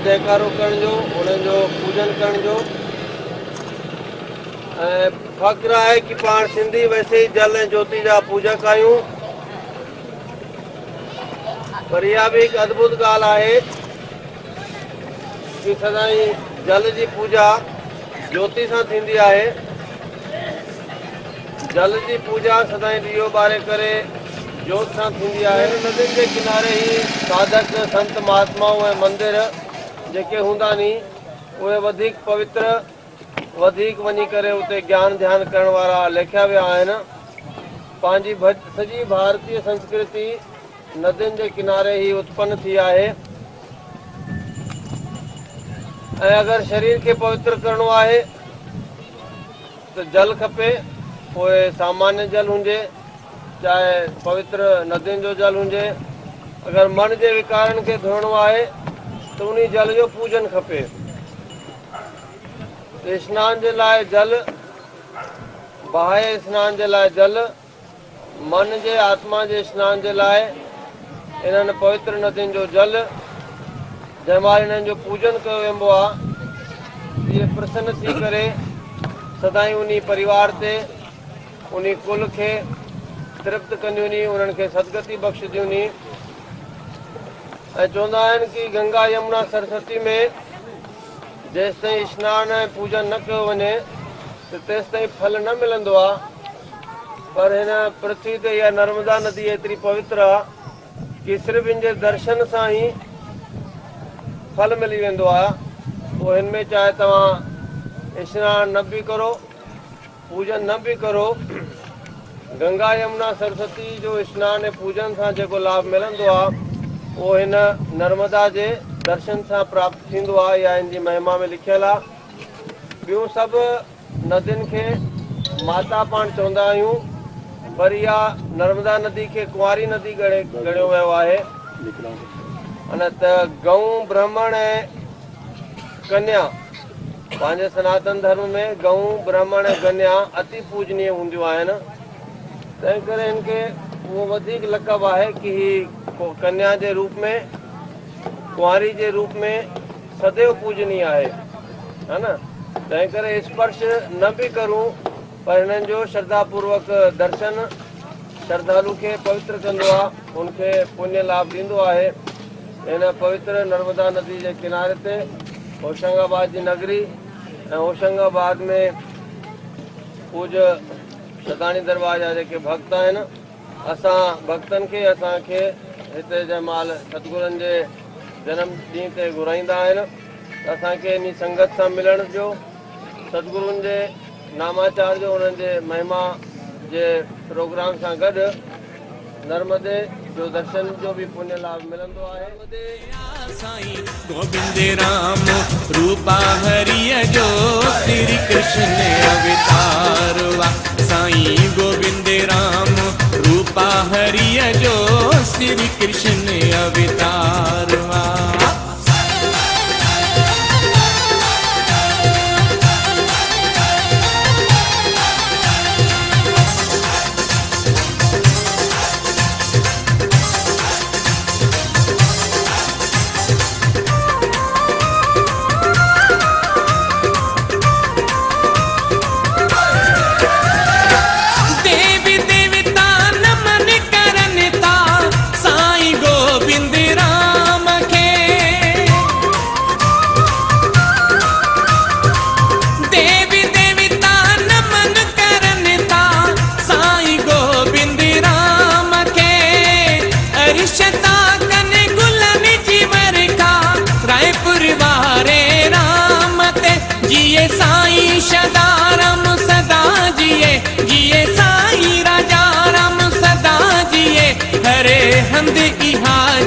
जयकारो करण जो, उन्हनि जो पूजन करण जो। ऐं फ़ख्रु आहे कि पाण सिंधी वैसे ई जल ऐं ज्योति जा पूजक आहियूं, पर इहा बि हिकु अद्भुत ॻाल्हि आहे कि सदाईं जल जी पूजा ज्योति सां थींदी आहे। जल जी पूजा सदाईं ॾीओ ॿारे करे ज्योत सां थींदी आहे। नदियुनि जे किनारे ई साधक संत महात्माऊं ऐं मंदिर जेके हूंदा नी उहे वधीक पवित्र, वधीक वञी करे उते ज्ञान ध्यान करण वारा लिखिया विया आहिनि। पंहिंजी सॼी भारतीय संस्कृति नदियुनि जे किनारे ई उत्पन्न थी आहे। ऐं अगरि शरीर खे पवित्र करणो आहे त जल खपे, पोइ सामान्य जल हुजे चाहे पवित्र नदियुनि जो जल हुजे। अगरि मन जे विकारनि खे धोइणो आहे त उन जल जो पूजन खपे। स्नान जे लाइ जल, बाह्य स्नान जे लाइ जल, मन जे आत्मा जे स्नान जे लाइ इन्हनि पवित्र नदियुनि जो जल, जंहिं महिल इन्हनि जो पूजन कयो वेंदो आहे, इहे प्रसन्न थी करे सदाईं उन परिवार ते, उन कुल खे तृप्त कंदियूं नी, उन्हनि खे सदगति बख़्शदियूं नी। ऐं चवंदा आहिनि कि गंगा यमुना सरस्वती में जेसि ताईं स्नान ऐं पूजन न कयो वञे त तेसि ताईं फल न मिलंदो आहे। पर हिन पृथ्वी ते इहा नर्मदा नदी एतिरी पवित्र आहे कि सिर्फ़ु इन जे दर्शन सां ई फल मिली वेंदो आहे। पोइ हिन में चाहे तव्हां स्नान न बि करो, पूजन न बि करो, गंगा यमुना सरस्वती जो स्नान ऐं पूजन सां जेको लाभ मिलंदो आहे उहो हिन नर्मदा जे दर्शन सां प्राप्त थींदो आहे। या इन जी महिमा में लिखियलु आहे। ॿियूं सभु नदियुनि खे माता पाण चवंदा आहियूं, पर इहा नर्मदा नदी खे कुंवारी नदी ॻणियो वियो आहे। अने त गऊ, ब्राह्मण ऐं कन्या, पंहिंजे सनातन धर्म में गऊ, ब्राह्मण ऐं कन्या अति पूजनीय हूंदियूं आहिनि। तंहिं करे हिन खे उहो वधीक लक़ब आहे कि ही कन्या जे रूप में, कुंवारी जे रूप में सदैव पूजनीय आहे, है न। तंहिं करे स्पर्श न बि करूं, पर हिननि जो श्रद्धापूर्वक दर्शन श्रद्धालु खे पवित्र कंदो आहे, उनखे पुण्य लाभ ॾींदो आहे। हिन पवित्र नर्मदा नदी जे किनारे ते होशंगाबाद जी नगरी ऐं होशंगाबाद में पूज्य सदानी दरबार जा जेके भक्त आहिनि, असां भक्तनि खे असांखे हिते जंहिं महिल सतगुरुनि जे जनम ॾींहं ते घुराईंदा आहिनि त असांखे इन संगत सां मिलण जो, सतगुरुनि जे नामाचार जो, उन्हनि जे महिमा जे प्रोग्राम सां गॾु नर्मदे जो दर्शन जो भी पुण्य लाभ मिलंदो आहे। साईं गोविंद राम रूपा हरिय जो श्री कृष्ण अवतार वा। साईं गोविंद राम रूपा हरिय जो श्री कृष्ण अवतार वा।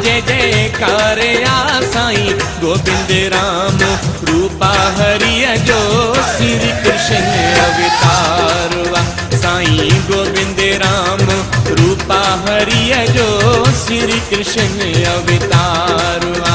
जय जयकार साईं गोविंद राम रूपा हरिय जो श्री कृष्ण अवतार वा। साईं गोविंद राम रूपा हरिय जो श्री कृष्ण अवतार वा।